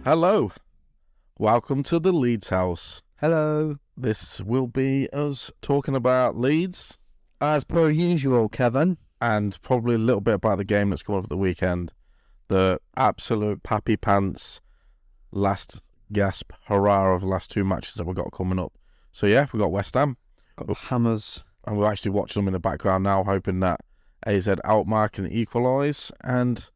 Hello, welcome to the Leeds house. Hello. This will be us talking about Leeds. As per usual, Kevin. And probably a little bit about the game that's coming up at the weekend. The absolute pappy pants, last gasp hurrah of the last two matches that we've got coming up. So yeah, we've got West Ham. Got hammers. And we're actually watching them in the background now, hoping that AZ outmark and equalise and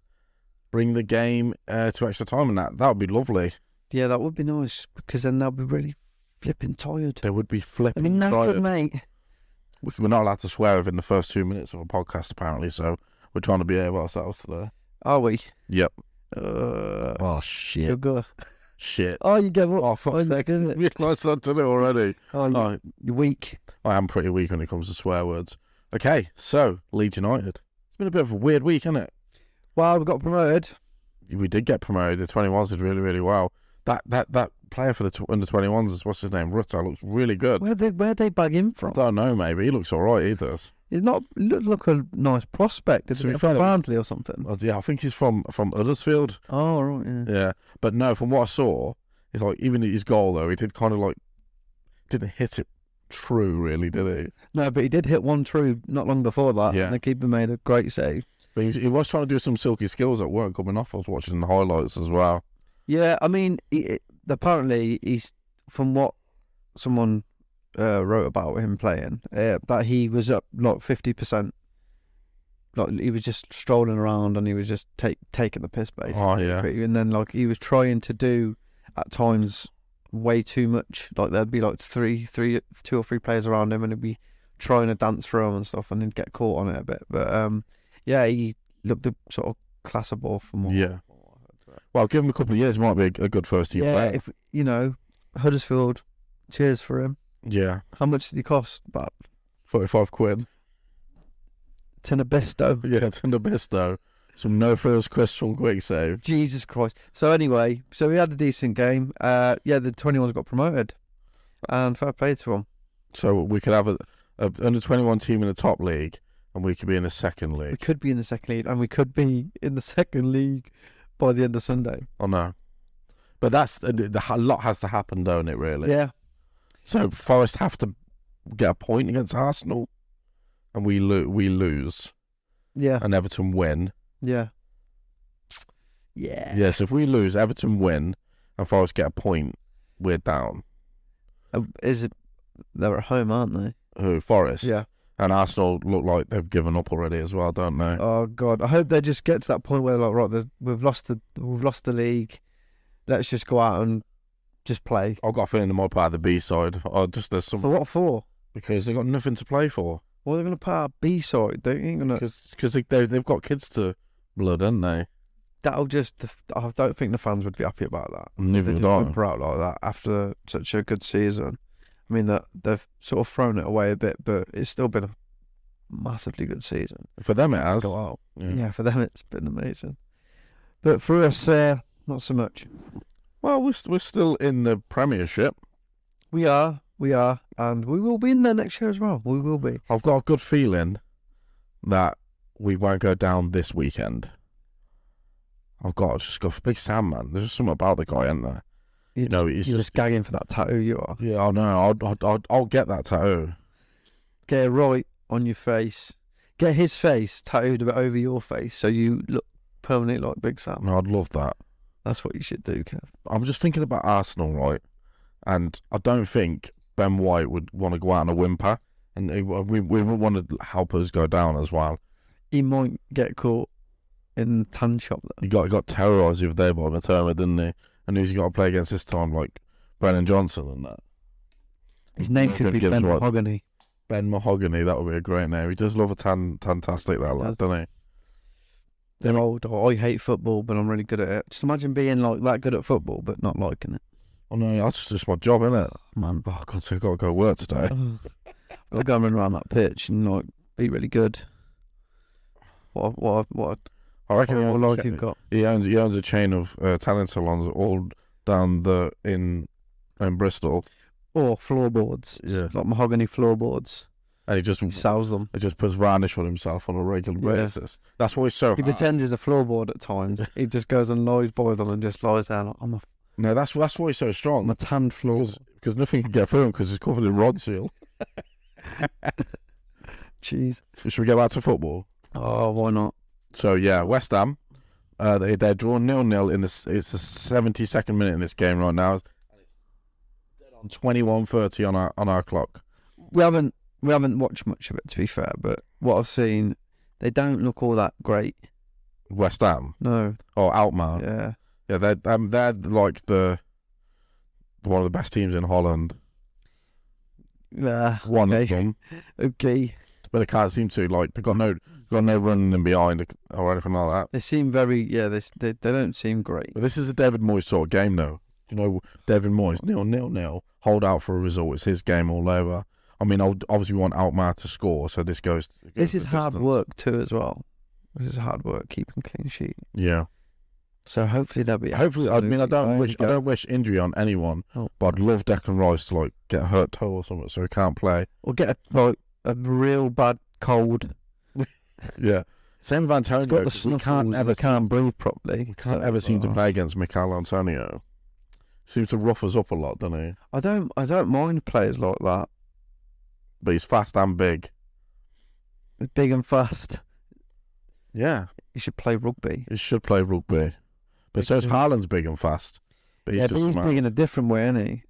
bring the game to extra time, and that would be lovely. Yeah, that would be nice, because then they'll be really flipping tired. They would be flipping knackered, tired. mate. We're not allowed to swear within the first 2 minutes of a podcast, apparently, so we're trying to behave ourselves today. Are we? Yep. Oh, shit. Sugar. Shit. Oh, you get what? Oh, fuck's sake. Realised I did it already. Oh, you're weak. I am pretty weak when it comes to swear words. Okay, so, Leeds United. It's been a bit of a weird week, hasn't it? Well, we got promoted. We did get promoted. The 21s did really, really well. That player for the under 21s is, what's his name? Rutter, looks really good. Where'd they bag him from? I don't know, maybe. He looks all right, he does. He's not look a nice prospect. Is he from Barnsley or something? Oh, yeah, I think he's from Huddersfield. Oh, right, yeah. Yeah, but no, from what I saw, it's like, even his goal, though, he did kind of like, didn't hit it true, really, did he? No, but he did hit one true not long before that. Yeah. And the keeper made a great save. But he was trying to do some silky skills that weren't coming off. I was watching the highlights as well. Yeah, I mean, apparently he's, from what someone wrote about him playing, that he was up like 50%. Like, he was just strolling around and he was just taking the piss, basically. Oh, yeah. And then, like, he was trying to do, at times, way too much. Like, there'd be like two or three players around him and he'd be trying to dance through them and stuff, and he'd get caught on it a bit. But yeah, he looked a sort of classable from what. Yeah. Well, give him a couple of years, might be a good first team player. Yeah, if Huddersfield, cheers for him. Yeah. How much did he cost? About £45. Tinabisto. Yeah, Tinabisto. Some no frills crisps from Quick Save. Jesus Christ. So anyway, we had a decent game. The 21s got promoted, and fair play to them. So we could have a under 21 team in the top league, and we could be in the second league. We could be in the second league, and we could be in the second league by the end of Sunday. Oh no, but that's a lot has to happen, don't it? Really? Yeah. So Forest have to get a point against Arsenal, and we lose. Yeah. And Everton win. Yeah. Yeah. Yeah. So if we lose, Everton win, and Forest get a point, we're down. They're at home, aren't they? Who? Forest. Yeah. And Arsenal look like they've given up already as well, don't they? Oh God! I hope they just get to that point where they're like, right, we've lost the league. Let's just go out and just play. I've got a feeling they might play the B side. Or just there's some. For what for? Because they've got nothing to play for. Well, they're going to play our B side. They ain't going to. Because they've got kids to blood, haven't they? That'll just. I don't think the fans would be happy about that. Neither would I. They just whimper out like that after such a good season. I mean, they've sort of thrown it away a bit, but it's still been a massively good season. For them, it has. Go out. Yeah, for them, it's been amazing. But for us, not so much. Well, we're still in the Premiership. We are, and we will be in there next year as well. We will be. I've got a good feeling that we won't go down this weekend. Just got Big Sam, man. There's just something about the guy, isn't there? You're just gagging for that tattoo, you are. Yeah, I know. I'll get that tattoo. Get it right on your face. Get his face tattooed a bit over your face, so you look permanently like Big Sam. No, I'd love that. That's what you should do, Kev. I'm just thinking about Arsenal, right? And I don't think Ben White would want to go out on a whimper, and we wouldn't want to help us go down as well. He might get caught in the tan shop, though. He got terrorised the other day by Matoma, didn't he? And who's he got to play against this time? Like Brennan Johnson and that. His name should be Ben Mahogany. Ben Mahogany, that would be a great name. He does love a fantastic that lad, doesn't he? They're old. I hate football, but I'm really good at it. Just imagine being like that good at football, but not liking it. Oh no, that's just my job, isn't it? Man, oh God, so I've got to go work today. I've got to go and run around that pitch and like be really good. What I reckon you've got. He owns a chain of talent salons all down in Bristol. Or floorboards. Yeah. Like mahogany floorboards. And he sells them. just puts varnish on himself on a regular basis. That's why he's so He hard. pretends he's a floorboard at times. He just goes and lies by them and just lies down. Like, No, that's why he's so strong. I'm a tanned floor. Because nothing can get through him because he's covered in rod seal. Jeez. Should we go back to football? Oh, why not? So yeah, West Ham, they're drawn 0-0 in this. It's the 72nd minute in this game right now. On 21:30 on our clock. We haven't watched much of it, to be fair, but what I've seen, they don't look all that great. West Ham, No. or Alkmaar. Yeah. They're like one of the best teams in Holland. Yeah. One of them. Okay. But they can't seem to, like, they've got no running in behind or anything like that. They seem very, they don't seem great. But this is a David Moyes sort of game, though. You know, David Moyes, 0-0, hold out for a result. It's his game all over. I mean, obviously we want Alkmaar to score, so this goes. This is hard work too, as well. This is hard work keeping clean sheet. Yeah. So hopefully they'll be. Hopefully, I mean, I don't wish injury on anyone, but I'd love Declan Rice to like get a hurt toe or something, so he can't play, or get a real bad cold. Yeah. Same with Antonio. Got the can't breathe properly. We can't ever seem to play against Mikel Antonio. Seems to rough us up a lot, doesn't he? I don't mind players like that. But he's fast and big. He's big and fast. Yeah. He should play rugby. He should play rugby. But so is Haaland's big and fast. But he's he's big in a different way, isn't he?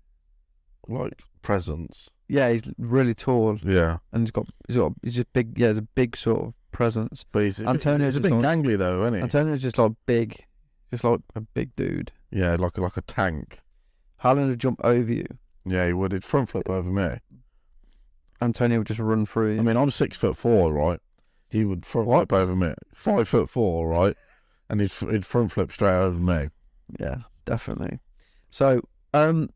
Like presence. Yeah, he's really tall. Yeah. And he's just big. Yeah, he's a big sort of presence. But he's a bit gangly though, isn't he? Antonio's just like big, just like a big dude. Yeah, like a tank. Haaland would jump over you. Yeah, he would. He'd front flip over me. Antonio would just run through you. I mean, I'm 6'4", right? He would front flip over me. 5'4", right? And he'd front flip straight over me. Yeah, definitely. So, I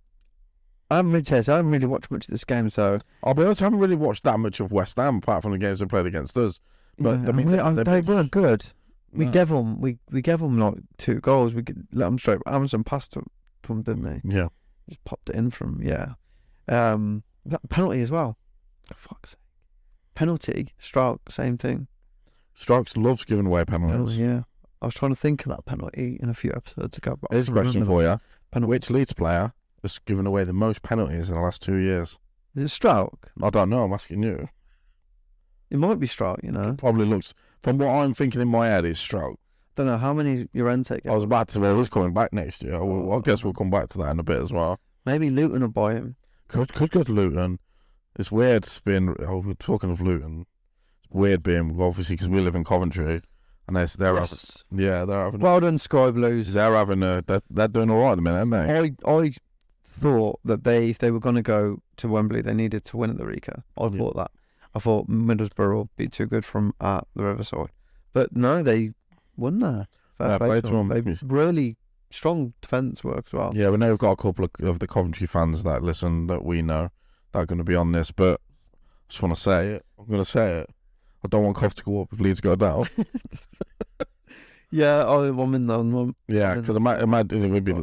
haven't really watched much of this game, so I'll be honest, I haven't really watched that much of West Ham apart from the games they played against us. But yeah, I mean, they weren't good. We No. gave them like 2 goals. We let them straight. Amazon passed to them, didn't they? Yeah. Just popped it in from that penalty as well. For fuck's sake. Penalty, Strauch, same thing. Strauch loves giving away penalties. Yeah. I was trying to think of that penalty in a few episodes ago. But Here's a question for you. Penalty. Which Leeds player has given away the most penalties in the last 2 years? Is it Strauch? I don't know. I'm asking you. It might be Strauch, you know. Probably looks, from what I'm thinking in my head, is Strauch. Don't know how many Llorente get. I was about to say he's coming back next year. I guess we'll come back to that in a bit as well. Maybe Luton will buy him. Could go to Luton. It's weird being. We're talking of Luton. It's weird being obviously because we live in Coventry, and they're having. Well done, Sky Blues. They're doing all right at the minute, aren't they? I thought that if they were going to go to Wembley, they needed to win at the Rika. Thought that. I thought Middlesbrough would be too good from the Riverside, but no, they won there. Fair play to them. They really strong defence work as well. Yeah, we know we've got a couple of the Coventry fans that listen that we know that are going to be on this, but I just want to say it. I'm going to say it. I don't want Coventry to go up if Leeds go down. Yeah, I'm in that. Yeah, because it would be.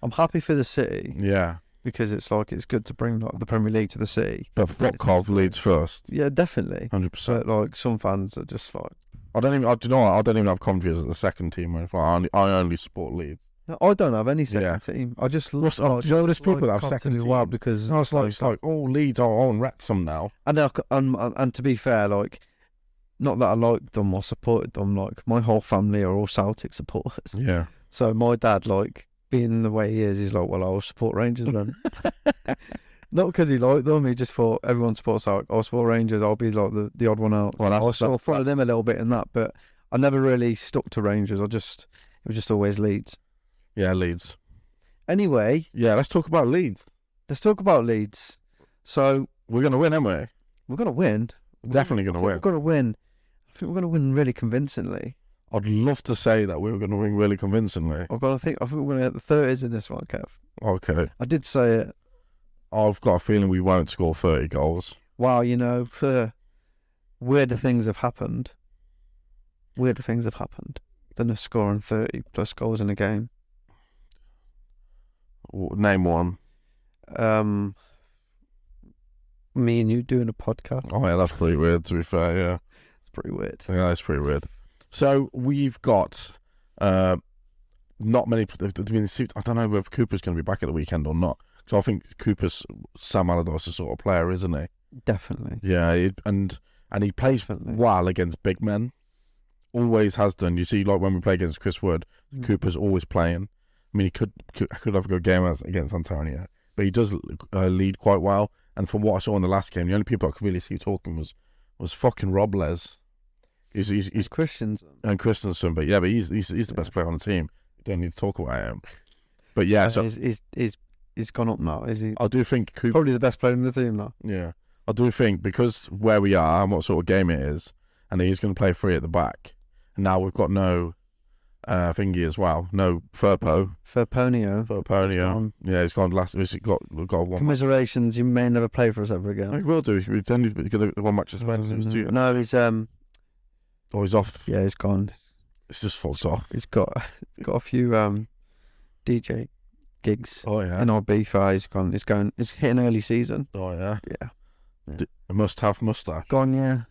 I'm happy for the city. Yeah, because it's good to bring the Premier League to the city. But fuck Cov Leeds first. Yeah, definitely. 100%. Like some fans are just like. I don't even have Coventry as the second team. Or I only support Leeds. No, I don't have any second team. I just love. Do you know there's people that have second team? Well, because it's like Leeds are Wrexham now. And to be fair, like, not that I liked them or supported them. Like, my whole family are all Celtic supporters. Yeah. So my dad, like, being the way he is, he's like, well, I'll support Rangers then. Not because he liked them. He just thought everyone supports Celtic. I'll support Rangers. I'll be like the odd one out. Well, I'll sort of follow them a little bit in that, but I never really stuck to Rangers. It was just always Leeds. Yeah, Leeds. Anyway. Yeah, let's talk about Leeds. So we're going to win, aren't we? We're going to win. Definitely going to win. We're going to win. I think we're going to win really convincingly. I'd love to say that we were going to win really convincingly. I think we're going to get the 30s in this one, Kev. Okay. I did say it. I've got a feeling we won't score 30 goals. Wow, weirder things have happened. Than us scoring 30 plus goals in a game. Name one. Me and you doing a podcast. Oh yeah, that's pretty weird. To be fair, yeah, It's pretty weird. yeah, that's pretty weird. So we've got not many. I mean, I don't know whether Cooper's going to be back at the weekend or not. So I think Cooper's Sam Allardyce's sort of player, isn't he? Definitely. Yeah, and he plays Definitely. well against big men. Always has done. You see, like when we play against Chris Wood, Cooper's always playing. I mean, he could have a good game against Antonio, but he does lead quite well. And from what I saw in the last game, the only people I could really see talking was fucking Robles. He's Christians. and Christensen, but he's the best player on the team. You don't need to talk about him. But yeah, so he's gone up now. Is he? I do think Cooper, Probably the best player in the team now. yeah, I do think because where we are and what sort of game it is, and he's going to play free at the back. And now we've got no thingy as well. No Firpo. Firponio. Yeah, he's gone last. We've got one. Commiserations. You may never play for us ever again. He will do. He's only got one match suspension. No, he's Oh, he's off. Yeah, he's gone. It's just fucked off. He's got a few DJ gigs. Oh yeah. In our B5, he's gone. It's hitting early season. Oh yeah. Yeah. Must have mustache. Gone. Yeah.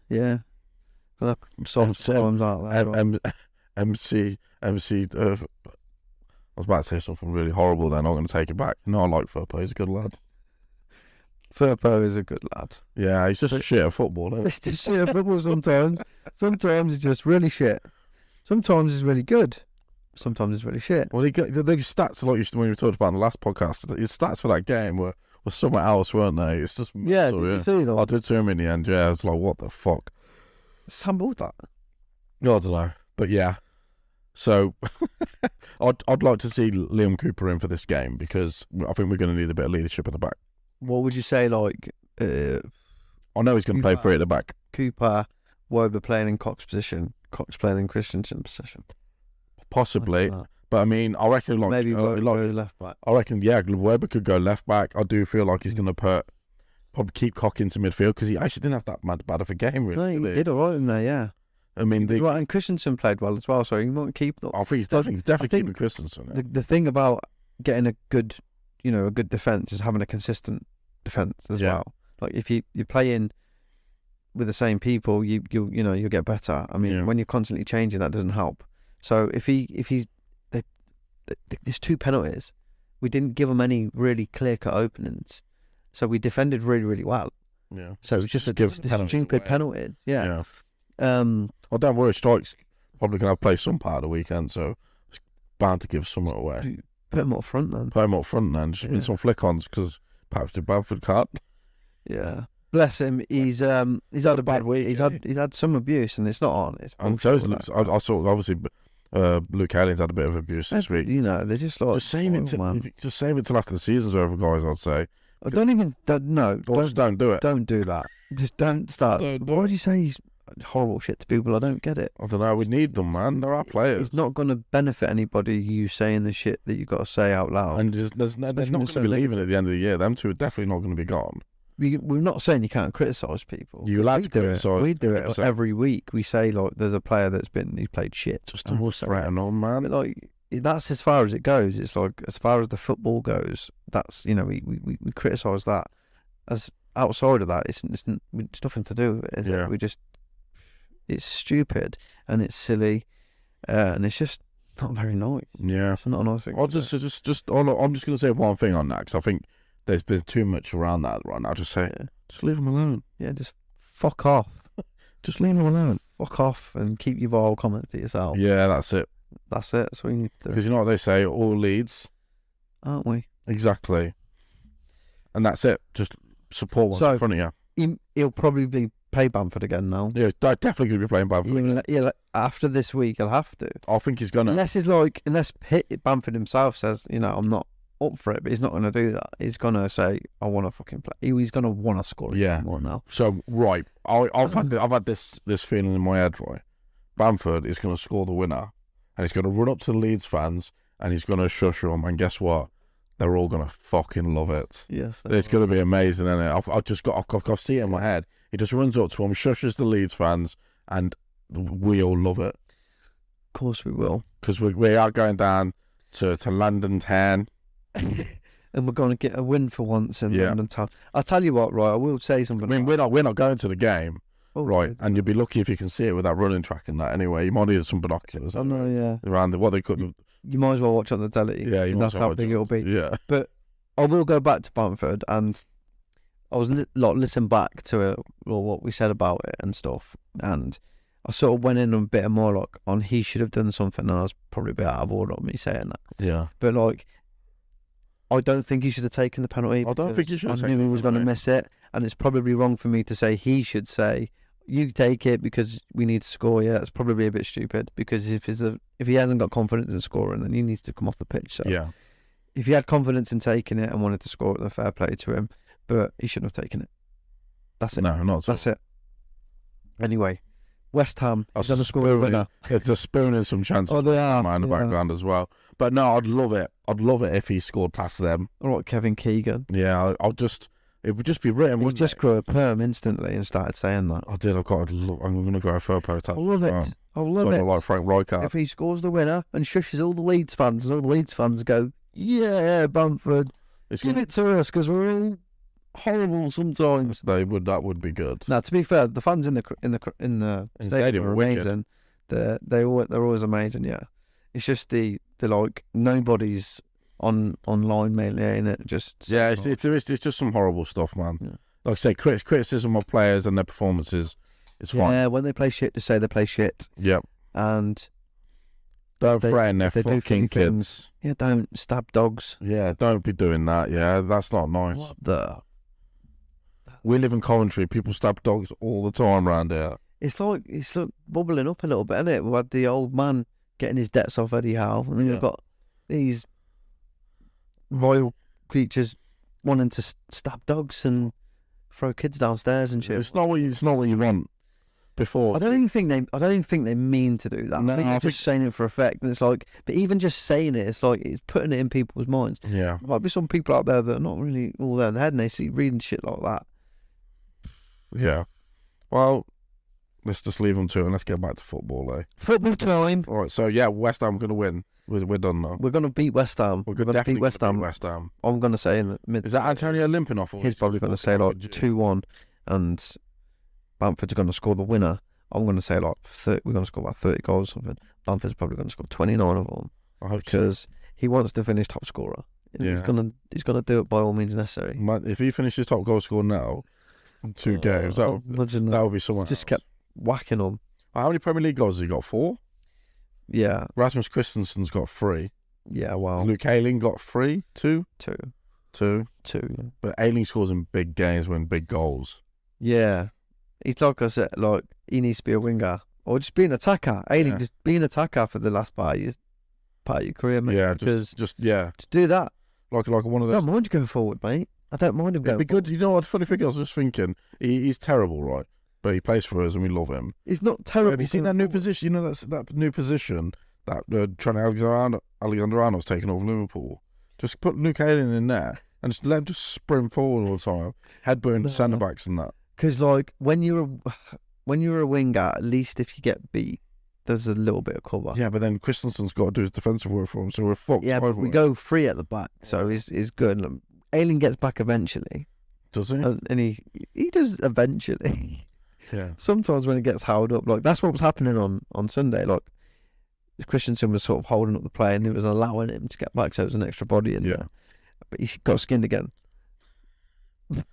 Got soft times out there. MC. I was about to say something really horrible. Then I'm going to take it back. No, I like Firpo. He's a good lad. Firpo is a good lad. Yeah, he's just shit at football. Isn't he? He's just shit at football sometimes. Sometimes he's just really shit. Sometimes he's really good. Sometimes he's really shit. Well, the stats, like when we talked about in the last podcast, his stats for that game were somewhere else, weren't they? It's just Yeah, did you see that? I did see him in the end. Yeah, I was like, what the fuck? Sampled that. No, I don't know, but yeah. So I'd like to see Liam Cooper in for this game because I think we're going to need a bit of leadership at the back. What would you say, like? I know he's going to play free at the back. Cooper, Wober playing in Cox's position, Cox playing in Christensen's position. Possibly, but I mean, I reckon maybe Wober left back. I reckon, yeah, Weber could go left back. I do feel like he's going to probably keep Cock into midfield because he actually didn't have that bad of a game, really. No, he did all right in there, yeah. I mean, and Christensen played well as well, so he might keep. I think he's definitely keeping Christensen. Yeah. The thing about getting a good defense is having a consistent defense as well. Like if you play in with the same people, you'll get better. I mean, when you're constantly changing, that doesn't help. So there's 2 penalties, we didn't give them any really clear cut openings, so we defended really, really well. Yeah. So it was just a stupid penalty. Yeah. Well, don't worry, Strike's probably going to play some part of the weekend, so it's bound to give some away. Put him up front then. Just in some flick-ons because perhaps the Bradford can't. Yeah. Bless him. He's had a bad week. He's had some abuse, and it's not on. I saw obviously Luke Halling's had a bit of abuse this week. You know, they're just like just save it till after the season's over, guys. I'd say. Just don't do it. Don't do that. Just don't start. Why do you say he's horrible shit to people? I don't get it. I don't know. We need them, man. They're our players. It's not going to benefit anybody. You saying the shit that you got to say out loud. And they're not going to be leaving at the end of the year. Them two are definitely not going to be gone. We're not saying you can't criticise people. You're allowed to criticise. We do it every week. We say like there's a player he's played shit. Just don't threaten on, man. But, like that's as far as it goes. It's like as far as the football goes. That's we criticise that. As outside of that, it's nothing to do with it. Is it? It's stupid and it's silly, and it's just not very nice. Yeah, it's not a nice thing. I'm just going to say one thing on that because I think there's been too much around that right now. Just leave them alone. Yeah, just fuck off. Just leave them alone. Fuck off and keep your vile comments to yourself. Yeah, that's it. That's it. That's what you need to do. Because you know what they say, all leads, aren't we? Exactly. And that's it. Just support what's in front of you. He'll probably play Bamford again now. Yeah, definitely going to be playing Bamford. Yeah, after this week, he'll have to. I think he's going to. Unless Bamford himself says, I'm not up for it, but he's not going to do that. He's going to say, I want to fucking play. He's going to want to score more now. So, right, I've had this feeling in my head, right? Bamford is going to score the winner, and he's going to run up to the Leeds fans, and he's going to shush them, and guess what? They're all going to fucking love it. Yes. It's going to be amazing, isn't it? I've seen it in my head. He just runs up to them, shushes the Leeds fans, and we all love it. Of course we will. Because we are going down to London Town. and we're going to get a win for once in Yeah. London Town. I'll tell you what, right? I will say I something. mean, we're not going to the game, Oh, right? And you'll be lucky if you can see it with that running track and that. Anyway, you might need some binoculars. I know, yeah. Around what they could. You might as well watch on the telly. Yeah, you might that's as well how big watch it'll be. Yeah. But I will go back to Bamford, and I was listening back to what we said about it and stuff, and I sort of went in a bit more like on he should have done something, and I was probably a bit out of order on me saying that. Yeah. But like, I don't think he should have taken the penalty. I don't think he should have I taken knew he the was going to penalty. miss it, and it's probably wrong for me to say he should say you take it because we need to score. Yeah, it's probably a bit stupid because if he hasn't got confidence in scoring, then he needs to come off the pitch. So Yeah. if he had confidence in taking it and wanted to score it, then fair play to him. But he shouldn't have taken it. That's it. No, not at all. That's it. Anyway, West Ham I is going to was score a winner. They're spooning some chances. Oh, they are. In the background as well. But no, I'd love it. I'd love it if he scored past them. All right, Kevin Keegan. Yeah, it would just be written. He Wouldn't just it? grew a perm instantly and started saying that. I did. I'm going to go for a photo. I love it. I love So it. like Frank Rijkaard. If he scores the winner and shushes all the Leeds fans, and all the Leeds fans go, yeah, Bamford, give it to us because we're all horrible sometimes. That would be good. Now, to be fair, the fans in the stadium are wicked. amazing. They're always amazing. Yeah, it's just the like nobody's online mainly, ain't it? Just Yeah, it's just some horrible stuff, man. Yeah. Like I say, criticism of players and their performances is fine. yeah. When they play shit, to say they play shit, Yep. and Don't They- threaten their if they do fucking things- kids. yeah, don't stab dogs. Yeah, don't be doing that. Yeah, that's not nice. What the? We live in Coventry. People stab dogs all the time around here. It's like bubbling up a little bit, isn't it? We had the old man getting his debts off Eddie Howe, and then Yeah. you've got these royal creatures wanting to stab dogs and throw kids downstairs and shit. It's not what you want. Before I don't even think they mean to do that. No, I think I they're just saying it for effect, and it's like, but even just saying it, it's like it's putting it in people's minds. yeah. There might be some people out there that are not really all there in the head, and they see reading shit like that. Yeah. Well, let's just leave them to it and let's get back to football, eh? Football time. All right. So yeah, West Ham going to win. We're done now. We're gonna beat West Ham. We're gonna definitely beat West gonna Ham. beat West Ham. I'm gonna say in the mid. Is that Antonio limping off? Or He's is probably he gonna just say like legit? 2-1, and Bamford's gonna score the winner. I'm gonna say like 30, we're gonna score about 30 goals or something. Bamford's probably gonna score 29 of them I hope so. because he wants to finish top scorer. And Yeah. he's gonna do it by all means necessary. Man, if he finishes top goal scorer now in 2 games, Imagine that would be someone. Just kept whacking them. How many Premier League goals has he got? 4. Yeah, Rasmus Christensen's got 3. yeah. Well, Luke Ayling got 3, 2, 2. 2. Yeah. But Ayling scores in big games, win big goals. Yeah, he's like I said, like he needs to be a winger or just be an attacker. Ailing, Yeah. just be an attacker for the last part of your career, mate. Yeah, because just yeah, to do that, like one of I those. don't mind you going forward, mate. I don't mind him It'd going. be good. You know what? Funny thing, I was just thinking, he's terrible, right? But he plays for us and we love him. He's not terrible. Have you seen that new position? You know that new position that Trent Alexander-Arnold's taken over Liverpool. Just put Luke Ayling in there and just let him just sprint forward all the time, headbutting No. centre backs and that. Because like when you're a winger, at least if you get beat, there's a little bit of cover. Yeah, but then Christensen's got to do his defensive work for him, so we're fucked. Yeah, but we otherwise. go free at the back, so he's good. Ailing gets back eventually, Does he? and he does eventually. Yeah. Sometimes when it gets held up, like that's what was happening on Sunday. Like Christensen was sort of holding up the play, and it was allowing him to get back, so it was an extra body in there. But he got skinned again.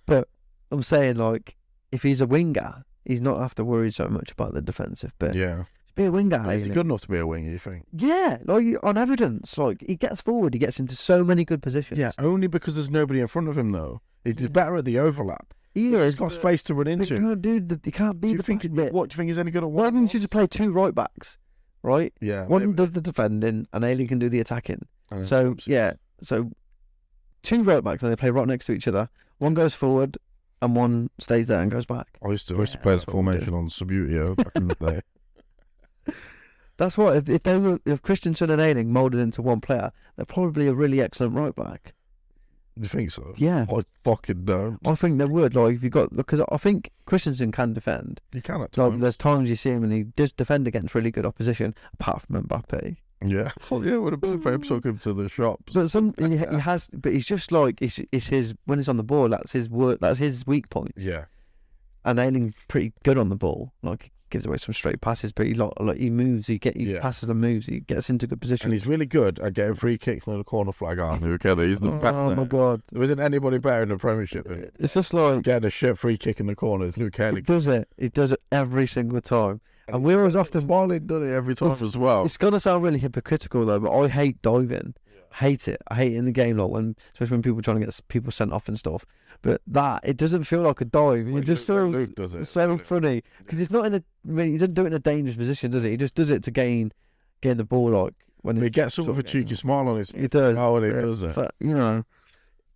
But I'm saying, like, if he's a winger, he's not have to worry so much about the defensive bit. Yeah. Be a winger. Is he Ailing. good enough to be a winger, you think? Yeah, like on evidence, like he gets forward, he gets into so many good positions. Yeah, only because there's nobody in front of him, though. He's better at the overlap. he He's is. got space to run But into. you can't do he can't be Do you the think? back bit. What do you think he's any good at? Why One? didn't you just play 2 right backs, right? Yeah. One maybe. does the defending, and Ailey can do the attacking. And then So Thompson. yeah, so 2 right backs, and they play right next to each other. One goes forward, and one stays there and goes back. I used to Yeah, play this that's what we formation on Subutio back in the day. That's what if Christensen and Ailing moulded into one player, they're probably a really excellent right back. Do you think so? Yeah, I fucking don't. I think they would. Like if you got because I think Christensen can defend. You can at Like times. there's times you see him and he does defend against really good opposition, apart from Mbappe. Yeah. Oh, yeah, would have been if I took him to the shops. But he has, but he's just like it's his when he's on the ball. That's his work. That's his weak points. Yeah. And Ayling's pretty good on the ball. Like he gives away some straight passes, but he moves. He passes and moves. He gets into good position. And he's really good at getting free kicks on the corner flag, aren't he? Okay, he's the best. Oh my god! There isn't anybody better in the Premiership than It's just like getting a shit free kick in the corner. It's Luke Kelly. he does it. He does it every single time. And we're as often Smalling done it every time as well. It's gonna sound really hypocritical though, but I hate diving. Hate it. I hate it in the game, like especially when people are trying to get people sent off and stuff. But it doesn't feel like a dive. It just feels Luke does it. so funny because it's not in a. I mean, he doesn't do it in a dangerous position, does he? He just does it to gain the ball, like when He gets sort of a cheeky smile on his. He does. Oh, and he does it. But, you know.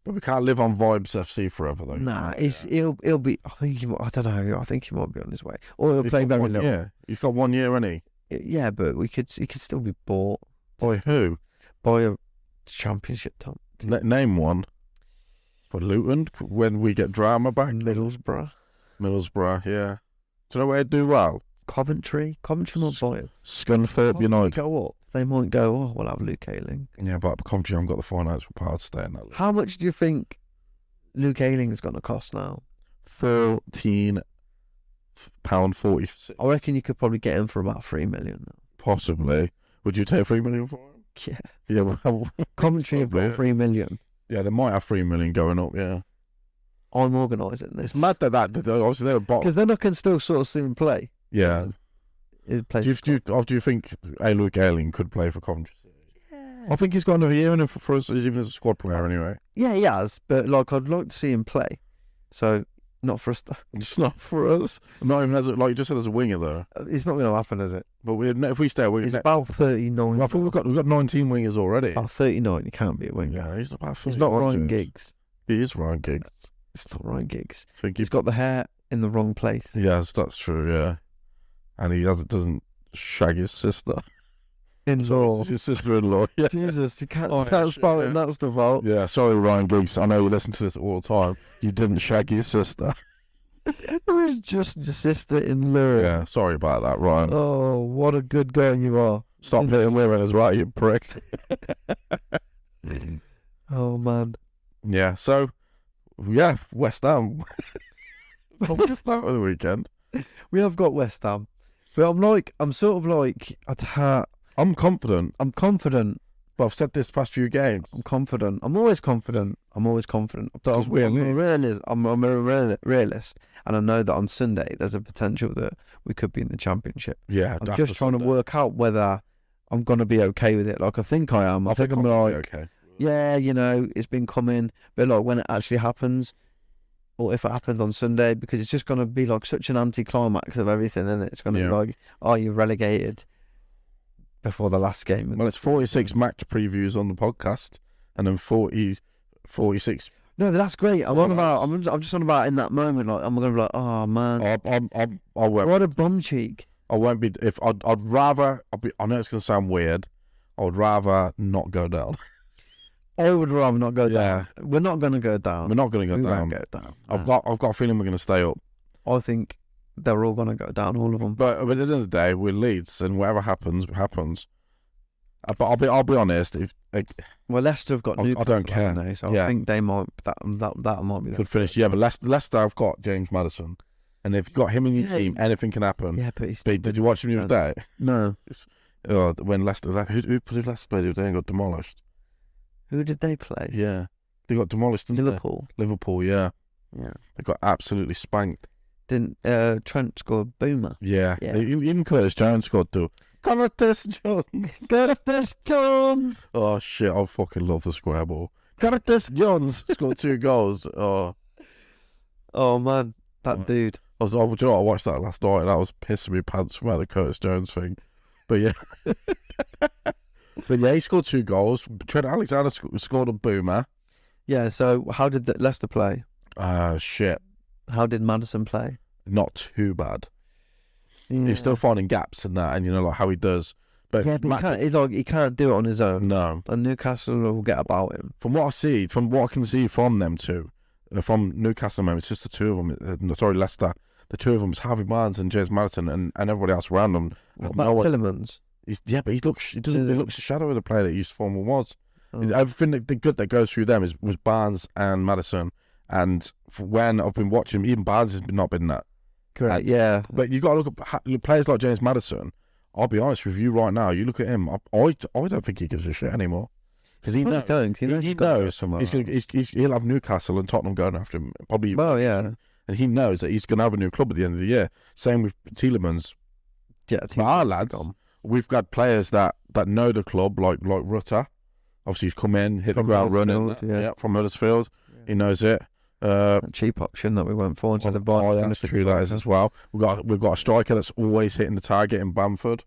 But we can't live on Vibes FC forever, though. Nah, he'll be. I don't know. I think he might be on his way, or he'll play very little. Yeah, he's got 1 year, hasn't he? Yeah, but he could still be bought By who? by a championship top. Name one. For Luton, when we get drama back. Middlesbrough, Yeah. Do you know where he'd do well? Coventry might buy him. Scunthorpe United. Go up. They might go. Oh, we'll have Luke Ayling. Yeah, but Coventry haven't got the financial power to stay in that league. How much do you think Luke Ayling is going to cost now? £14.40. I reckon you could probably get him for about $3 million. Possibly. Would you take $3 million for him? Yeah. Yeah, well, Coventry have got $3 million. yeah, they might have $3 million going up. Yeah, I'm organising this. it's mad that obviously they're bottom. Because then I can still sort of see him play. Yeah. Do Do you think Luke Ayling could play for Coventry? Yeah. I think he's got another year in him for us, even as a squad player anyway. Yeah, he has. But like, I'd like to see him play. So not for us. It's not for us. Not even like you just said as a winger though. It's not going to happen, is it? But if we stay, He's about 39. I think we've got 19 wingers already. About 39. He can't be a winger. Yeah, he's not about 30. He's not Ryan Giggs. He is Ryan Giggs. It's not Ryan Giggs. I think He's got the hair in the wrong place. Yes, that's true. Yeah, and he doesn't shag his sister. In-law. His sister-in-law. Yeah. Jesus, you can't Oh, start spelling yeah. that stuff out. Yeah, sorry, Ryan Giggs. I know you listen to this all the time. You didn't shag your sister. It was just your sister-in-law. Yeah, sorry about that, Ryan. Oh, what a good girl you are. Stop hitting women as well, you prick. Oh, man. Yeah, so, yeah, West Ham. West Ham on the weekend. We have got West Ham. But I'm sort of like, I'm confident, but I've said this past few games. I'm confident. I'm always confident. But Just win, I'm a realist. I'm a realist. And I know that on Sunday, there's a potential that we could be in the Championship. Yeah, I'm just trying to work out whether I'm going to be okay with it. Like, I think I am. I think I'm like, okay. yeah, it's been coming. But like, when it actually happens, or if it happens on Sunday, because it's just going to be like such an anticlimax of everything, and it's going to be like, oh, you're relegated before the last game. Well, it's 46 match previews on the podcast, and then 46. No, but that's great. I'm just on about in that moment. Like, I'm going to be like, oh man, I won't. what a bum cheek. I won't be. If I'd rather. I know it's going to sound weird. I would rather not go down. I would rather not go Yeah. down. We're not going to go down. We're not going to We go won't down. go down. I've got a feeling we're going to stay up. I think they're all going to go down, all of them. But at the end of the day, we're Leeds, and whatever happens, happens. But I'll be honest. Well, Leicester have got I Newcastle, don't care. haven't they? So Yeah. I think they might. That might be. Could finish. Yeah, but Leicester have got James Maddison, and if you've got him in your Yeah. team, anything can happen. Yeah, but he's. But did you watch him the other day? No. When Leicester, who put Leicester play the other day and got demolished? Who did they play? Yeah, they got demolished. Didn't Liverpool. They? Liverpool, yeah, Yeah. they got absolutely spanked. Didn't Trent score a boomer? Yeah, Yeah. Even Curtis Jones scored too. Curtis Jones. Curtis Jones. Oh shit! I fucking love the square ball. Curtis Jones scored 2 goals. Oh, Man, that dude. do you know what? I watched that last night and I was pissing my pants about the Curtis Jones thing. But yeah, he scored 2 goals. Trent Alexander scored a boomer. Yeah. So how did Leicester play? Shit, How did Maddison play? not too bad. Yeah. He's still finding gaps in that, and like how he does. But Yeah, but he can't do it on his own. No. And Newcastle will get about him. From what I can see from them two, from Newcastle, it's just the two of them. Sorry, Leicester. The two of them is Harvey Barnes and James Maddison, and everybody else around them. What about Tillemans? But he looks a shadow of the player that he used to form was. Oh. Everything the good that goes through them was Barnes and Maddison. And for when I've been watching, even Barnes has not been that. Correct. Yeah. But you've got to look at players like James Maddison. I'll be honest with you right now. You look at him. I don't think he gives a shit anymore. Because he knows. He knows he'll have Newcastle and Tottenham going after him. Probably. Well, yeah. And he knows that he's going to have a new club at the end of the year. Same with Tielemans. Yeah. But our lads, we've got players that know the club, like Rutter. Obviously, he's come in, hit the ground running. From Huddersfield. Yeah. He knows it. A cheap option that we went for instead of buying. That's true. That is as well. We've got a striker that's always hitting the target in Bamford.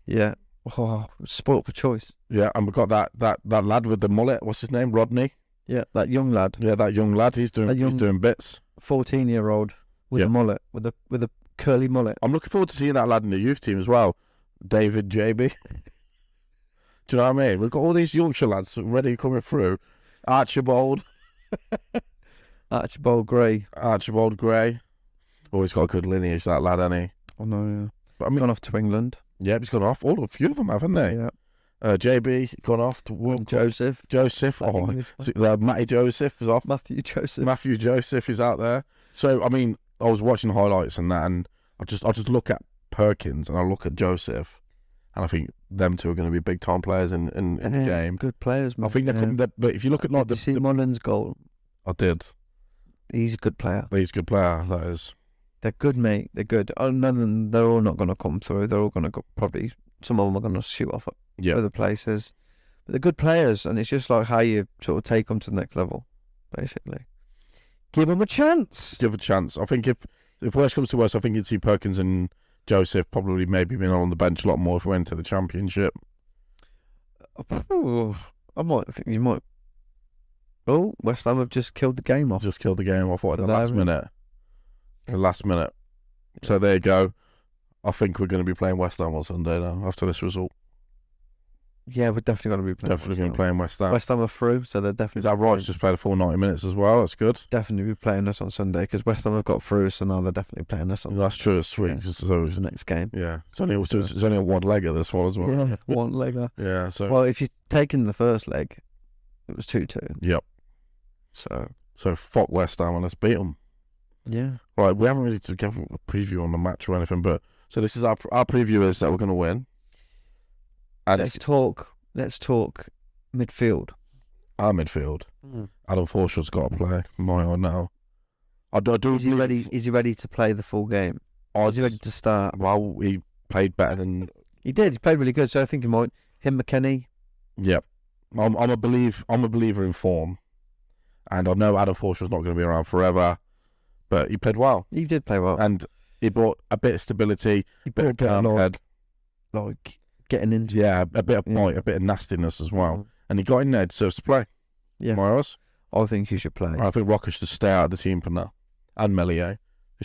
Yeah. Oh, sport for choice. Yeah, and we've got that lad with the mullet. What's his name? Rodney. Yeah, that young lad. Yeah, that young lad. He's doing bits. 14-year-old with a mullet, with a curly mullet. I'm looking forward to seeing that lad in the youth team as well. David JB. Do you know what I mean? We've got all these Yorkshire lads ready coming through. Archibald Gray. Oh, he's got a good lineage, that lad, hasn't he? Oh no, yeah. But I mean, gone off to England. Yeah, he's gone off. A few of them, haven't they? Yeah. JB gone off to World Joseph. Matty Joseph is off. Matthew Joseph is out there. So I mean, I was watching highlights and that, and I just look at Perkins and I look at Joseph, and I think them two are going to be big time players in the game. Good players, man. I think but if you look at did you see Mullins' goal? I did. He's a good player. He's a good player. That is. They're good, mate. They're good. Oh, none of them, they're all not going to come through. They're all going to go. Probably some of them are going to shoot off at other places. But they're good players, and it's just like how you sort of take them to the next level, basically. Give them a chance. Give a chance. I think if worse comes to worse, I think you'd see Perkins and Joseph probably maybe being on the bench a lot more if we went to the Championship. Oh, I might think you might. Oh, West Ham have just killed the game off. What, in the last minute? Yeah. So there you go. I think we're going to be playing West Ham on Sunday now after this result. Yeah, we're definitely going to be playing West Ham. West Ham are through, so they're definitely. Is that right? Just played a full 90 minutes as well. That's good. Definitely be playing us on Sunday because West Ham have got through, so now they're definitely playing us on Sunday. That's true. It's sweet. Yeah. So it's the next game. Yeah. It's only a one legger this one as well. Yeah, one legger. Yeah. So. Well, if you're taking the first leg, it was 2-2. Yep. So fuck West Ham and let's beat them. Yeah. Right. We haven't really to give a preview on the match or anything, but so this is our preview is that we're going to win. And let's talk midfield. Our midfield. Adam Forshaw's got to play. My eye now. Is he ready? Is he ready to play the full game? Is he ready to start? Well, he played better than he did. He played really good. So I think he might. Him, McKennie. Yep. I'm a believer in form, and I know Adam Forshaw's not going to be around forever, but he played well. He did play well, and he brought a bit of stability. He brought a bit of like getting into a bit of bite, a bit of nastiness as well. And he got in there, deserves to play. Yeah. Myers. I think he should play. I think Rocker should stay out of the team for now. And Melier. I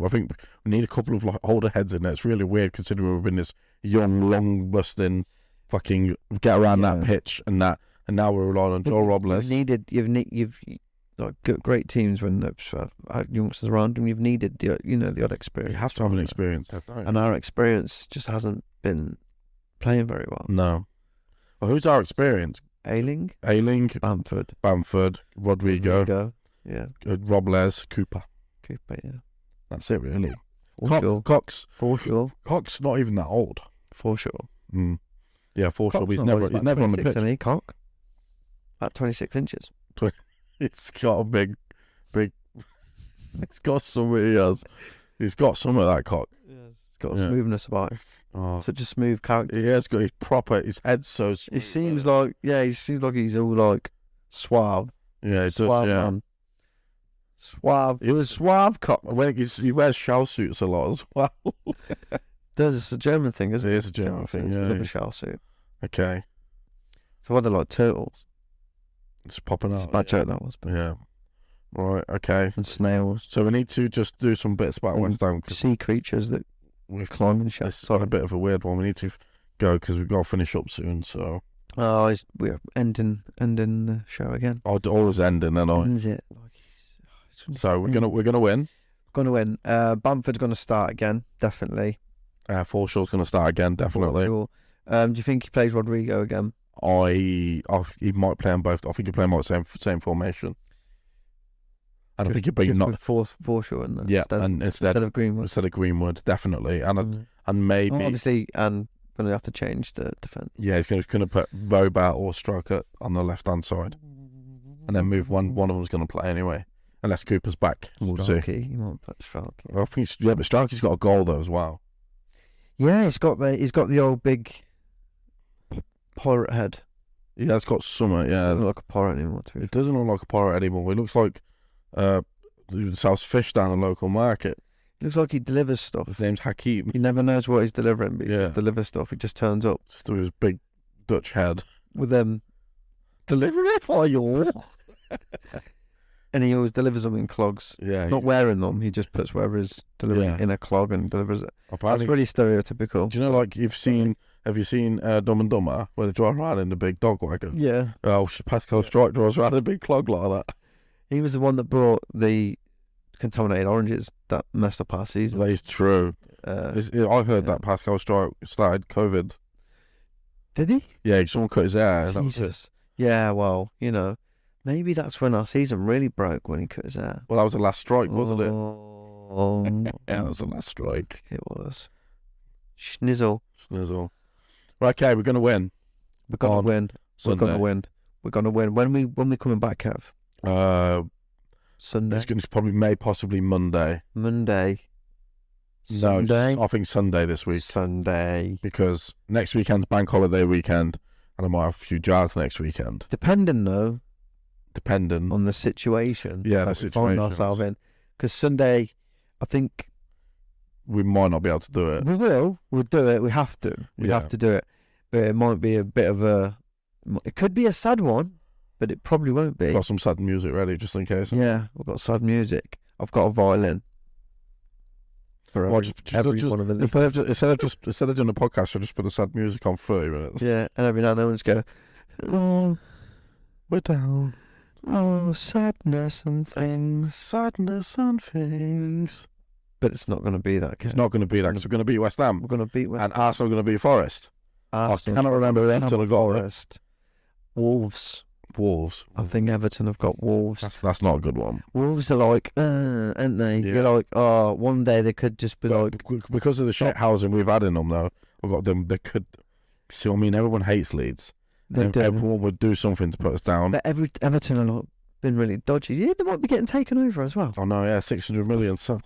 think we need a couple of older heads in there. It's really weird considering we've been this young, long busting fucking get around that pitch and now we're relying on Joe Robles. You've like great teams when there's youngsters around them. You've needed the odd experience. You have to have an experience, and our experience just hasn't been playing very well. No. Well, who's our experience? Ailing, Bamford, Rodrigo. Yeah. Robles, Cooper. Yeah. That's it, really. Cox. Cox not even that old. Forshaw. Yeah, Forshaw. He's never on the pitch. Isn't he, Cock? About 26 inches. It's got a big. It's got some. He has. He's got some of that Cock. Yes. It's got a smoothness about him. Oh. Such a smooth character. He has got his proper. His head's so smooth. He seems like he's all like suave. Yeah, he suave does. Yeah. Man. Suave. He was suave Cock. When he wears shell suits a lot as well. It's a German thing, isn't it? It is a German thing. Yeah. A shell suit. Okay. So what, they're like turtles? It's popping out. It's a bad joke that was. But yeah. Right. Okay. And snails. So we need to just do some bits about West Ham. Sea creatures that we've climbed in shells. It's a bit of a weird one. We need to go because we've got to finish up soon. So. Oh, we're ending the show again. I'll always ending, then I. Ends it. So we're gonna win. Gonna win. Bamford's gonna start again, definitely. Forshaw's gonna start again, definitely. Do you think he plays Rodrigo again? He might play on both. I think he play on the same formation. And I think he'd be just not with Forshaw in there. Yeah, and instead of Greenwood. Instead of Greenwood, definitely, and maybe obviously, and going to have to change the defence. Yeah, he's going to put Voba or Striker on the left hand side, and then move one. One of them's going to play anyway, unless Cooper's back. We'll see. You won't put Strachey. I think but Strachey's got a goal though as well. Yeah, he's got the old big pirate head. He has got summer. Yeah, Doesn't look like a pirate anymore. It doesn't look like a pirate anymore. It looks like he sells fish down a local market. Looks like he delivers stuff. His name's Hakeem. He never knows what he's delivering, but he just delivers stuff. He just turns up. Just with his big Dutch head. With them. Delivery for you. And he always delivers them in clogs. Yeah. Not wearing them. He just puts whatever is delivering in a clog and delivers it. Apparently, that's really stereotypical. Do you know, like, have you seen Dumb and Dumber, where they drive around in the big dog wagon? Yeah. Oh, Pascal Strike drives around in a big clog like that. He was the one that brought the contaminated oranges that messed up our season. That is true. I heard that Pascal Strike started COVID. Did he? Yeah, someone cut his hair. Jesus. Yeah, well, maybe that's when our season really broke, when he cut his hair. Well, that was the last strike, wasn't it? Yeah, that was the last strike. It was. Schnizzle. Right, okay, we're going to win. We're going to win. Sunday. We're going to win. When we coming back, Kev? Sunday. It's going to probably possibly Monday. Sunday. No, I think Sunday this week. Sunday. Because next weekend's bank holiday weekend, and I might have a few jars next weekend. Depending on the situation. Yeah, that we find ourselves in. Because Sunday, I think we might not be able to do it. We will. We'll do it. We have to. We have to do it. But it might be a bit of a. It could be a sad one, but it probably won't be. Got some sad music ready just in case. Yeah, we've got sad music. I've got a violin. For every one of them. Instead of doing a podcast, I'll just put the sad music on 30 minutes. Yeah, and every now and then just go, oh, we're down. Oh, sadness and things. Sadness and things. But it's not going to be that. It's not going to be that, because we're going to beat West Ham. We're going to beat West Ham. And Arsenal are going to beat Forest. Arsenal, I cannot remember Everton have got Forest. Wolves. I think Everton have got Wolves. That's not a good one. Wolves are like, aren't they? Yeah. You're like, one day they could just be because of the shit housing we've had in them, though. We've got them. They could. See, I mean, everyone hates Leeds. Everyone would do something to put us down. But Everton are been really dodgy. Yeah, they might be getting taken over as well. Oh no, yeah, 600 million. So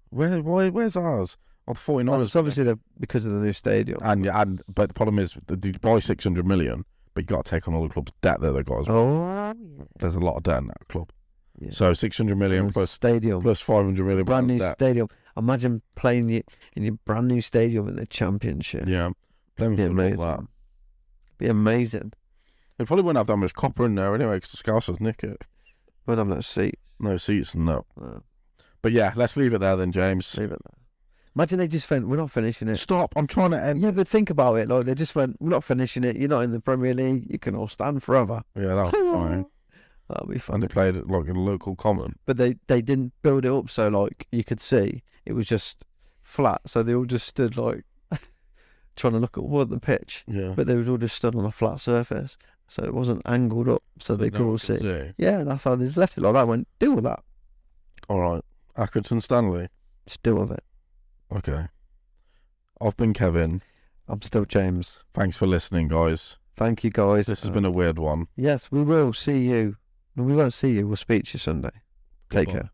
where's ours? Oh, the 49ers. Well, it's obviously because of the new stadium. But the problem is, you buy 600 million. But you got to take on all the club's debt that they've got as well. Oh, yeah. There's a lot of debt in that club. Yeah. So 600 million plus stadium, plus 500 million brand new stadium. Imagine playing in your brand new stadium in the Championship. Yeah, playing for amazing. All that. Be amazing. They probably wouldn't have that much copper in there anyway, because the Scousers nick it. Wouldn't have no seats. No seats, no. But yeah, let's leave it there then, James. Leave it there. Imagine they just went, we're not finishing it. Stop, I'm trying to end. Yeah, but think about it. Like, they just went, we're not finishing it. You're not in the Premier League. You can all stand forever. Yeah, that'll be fine. That'll be fun. And they played it like in a local common. But they didn't build it up so, like, you could see. It was just flat. So they all just stood, like, trying to look at the pitch. Yeah. But they was all just stood on a flat surface. So it wasn't angled up so they could all see. Yeah, that's how they just left it like that. Went, deal with that. All right. Accrington Stanley. Just deal with it. Okay. I've been Kevin. I'm still James. Thanks for listening, guys. Thank you, guys. This has been a weird one. Yes, we will see you. No, we won't see you. We'll speak to you Sunday. Take care.